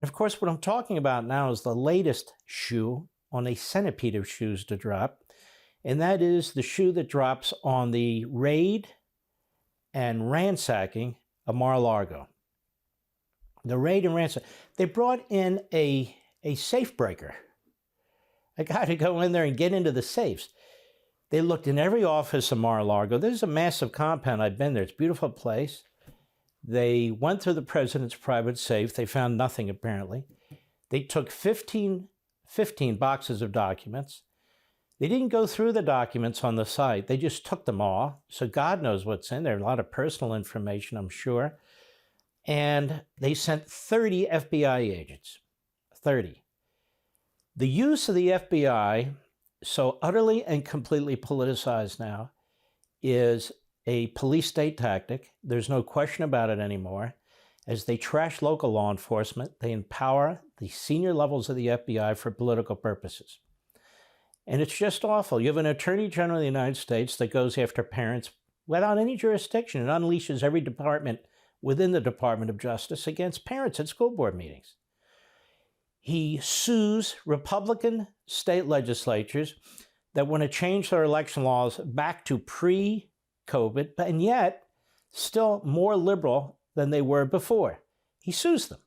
Of course, what I'm talking about now is the latest shoe on a centipede of shoes to drop, and that is the shoe that drops on the raid and ransacking of Mar-a-Lago. The raid and ransack. They brought in a safe breaker, a guy to go in there and get into the safes. They looked in every office of Mar-a-Lago. This is a massive compound. I've been there. It's a beautiful place. They went through the president's private safe. They found nothing, apparently. They took 15 boxes of documents. They didn't go through the documents on the site. They just took them all. So God knows what's in there. A lot of personal information, I'm sure. And they sent 30 FBI agents. 30. The use of the FBI, so utterly and completely politicized now, is a police state tactic. There's no question about it anymore. As they trash local law enforcement, they empower the senior levels of the FBI for political purposes. And it's just awful. You have an Attorney General of the United States that goes after parents without any jurisdiction and unleashes every department within the Department of Justice against parents at school board meetings. He sues Republican state legislatures that want to change their election laws back to pre-COVID, and yet still more liberal than they were before. He sues them.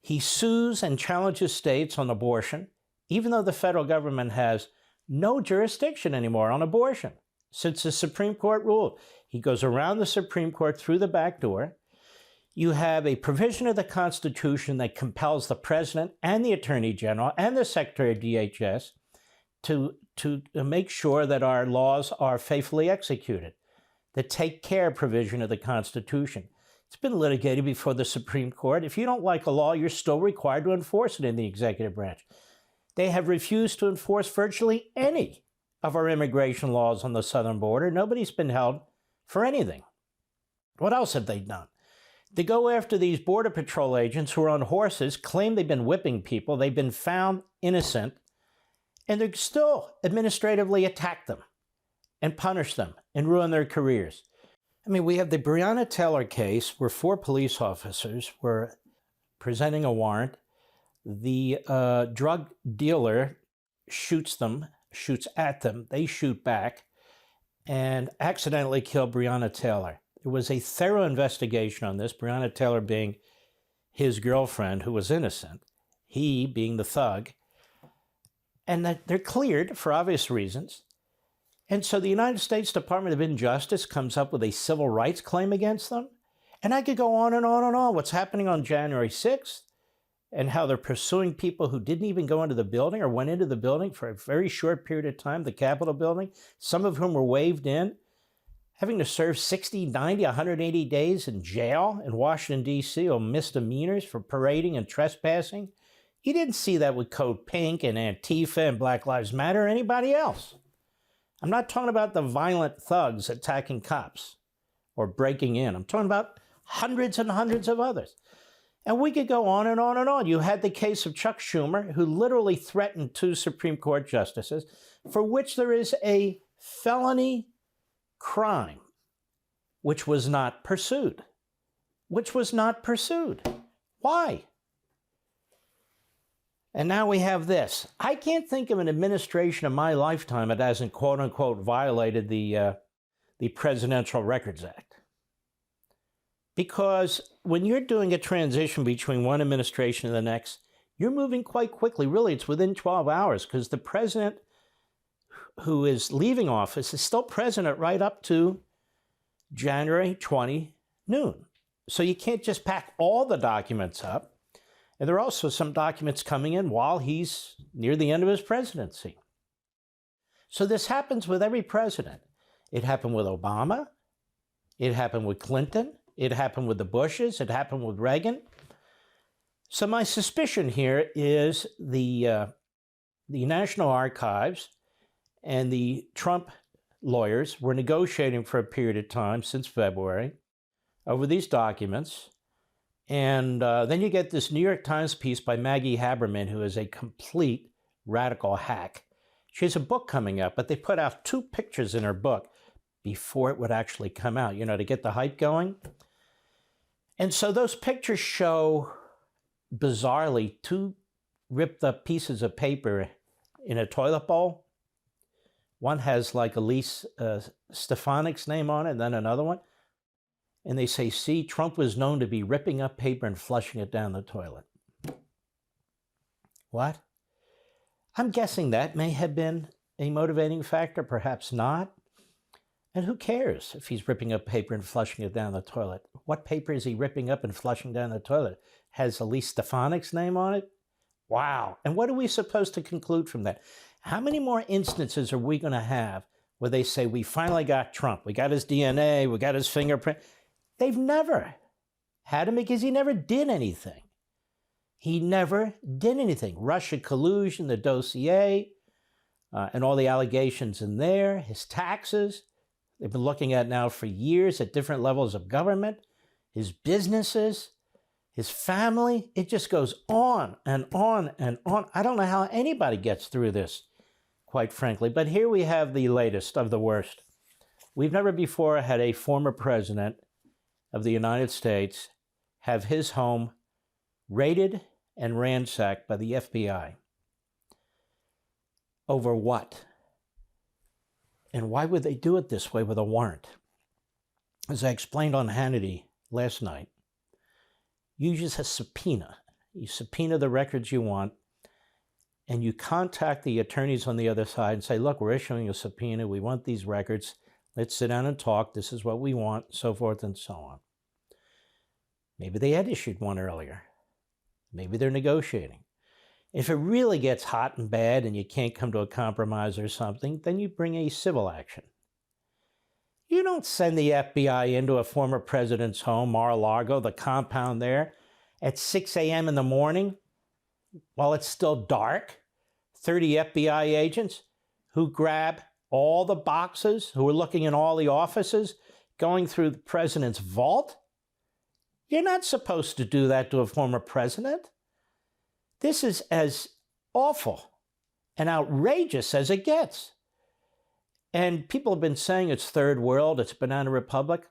He sues and challenges states on abortion, even though the federal government has no jurisdiction anymore on abortion since the Supreme Court ruled. He goes around the Supreme Court through the back door. You have a provision of the Constitution that compels the president and the Attorney General and the Secretary of DHS to make sure that our laws are faithfully executed. The take care provision of the Constitution. It's been litigated before the Supreme Court. If you don't like a law, you're still required to enforce it in the executive branch. They have refused to enforce virtually any of our immigration laws on the southern border. Nobody's been held for anything. What else have they done? They go after these Border Patrol agents who are on horses, claim they've been whipping people, they've been found innocent, and they still administratively attack them and punish them and ruin their careers. I mean, we have the Breonna Taylor case where 4 police officers were presenting a warrant. The drug dealer shoots at them, they shoot back, and accidentally kill Breonna Taylor. There was a thorough investigation on this, Breonna Taylor being his girlfriend who was innocent, he being the thug, and that they're cleared for obvious reasons. And so the United States Department of Injustice comes up with a civil rights claim against them. And I could go on and on and on. What's happening on January 6th and how they're pursuing people who didn't even go into the building or went into the building for a very short period of time, the Capitol building, some of whom were waved in, having to serve 60, 90, 180 days in jail in Washington, D.C. on misdemeanors for parading and trespassing. You didn't see that with Code Pink and Antifa and Black Lives Matter or anybody else. I'm not talking about the violent thugs attacking cops or breaking in. I'm talking about hundreds and hundreds of others. And we could go on and on and on. You had the case of Chuck Schumer, who literally threatened 2 Supreme Court justices, for which there is a felony crime, which was not pursued. Why? And now we have this. I can't think of an administration in my lifetime that hasn't, quote unquote, violated the Presidential Records Act. Because when you're doing a transition between one administration and the next, you're moving quite quickly. Really, it's within 12 hours because the president who is leaving office is still president right up to January 20 noon. So you can't just pack all the documents up. And there are also some documents coming in while he's near the end of his presidency. So this happens with every president. It happened with Obama. It happened with Clinton. It happened with the Bushes. It happened with Reagan. So my suspicion here is the National Archives and the Trump lawyers were negotiating for a period of time since February over these documents. And then you get this New York Times piece by Maggie Haberman, who is a complete radical hack. She has a book coming up, but they put out 2 pictures in her book before it would actually come out, to get the hype going. And so those pictures show bizarrely, two ripped up pieces of paper in a toilet bowl. One has like Elise Stefanik's name on it, and then another one. And they say, see, Trump was known to be ripping up paper and flushing it down the toilet. What? I'm guessing that may have been a motivating factor, perhaps not. And who cares if he's ripping up paper and flushing it down the toilet? What paper is he ripping up and flushing down the toilet? Has Elise Stefanik's name on it? Wow. And what are we supposed to conclude from that? How many more instances are we going to have where they say, we finally got Trump, we got his DNA, we got his fingerprint? They've never had him because he never did anything. He never did anything. Russia collusion, the dossier, and all the allegations in there, his taxes, they've been looking at now for years at different levels of government, his businesses, his family. It just goes on and on and on. I don't know how anybody gets through this, quite frankly. But here we have the latest of the worst. We've never before had a former president of the United States have his home raided and ransacked by the FBI. Over what? And why would they do it this way with a warrant? As I explained on Hannity last night, you use a subpoena. You subpoena the records you want, and you contact the attorneys on the other side and say, look, we're issuing a subpoena. We want these records. Let's sit down and talk. This is what we want, so forth and so on. Maybe they had issued one earlier. Maybe they're negotiating. If it really gets hot and bad and you can't come to a compromise or something, then you bring a civil action. You don't send the FBI into a former president's home, Mar-a-Lago, the compound there, at 6 a.m. in the morning while it's still dark. 30 FBI agents who grab all the boxes, who are looking in all the offices, going through the president's vault. You're not supposed to do that to a former president. This is as awful and outrageous as it gets. And people have been saying it's third world, it's banana republic.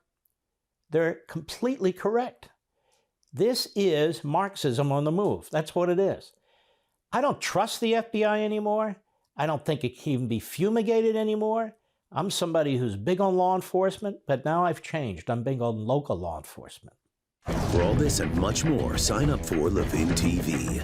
They're completely correct. This is Marxism on the move. That's what it is. I don't trust the FBI anymore. I don't think it can even be fumigated anymore. I'm somebody who's big on law enforcement, but now I've changed. I'm big on local law enforcement. For all this and much more, sign up for Levin TV.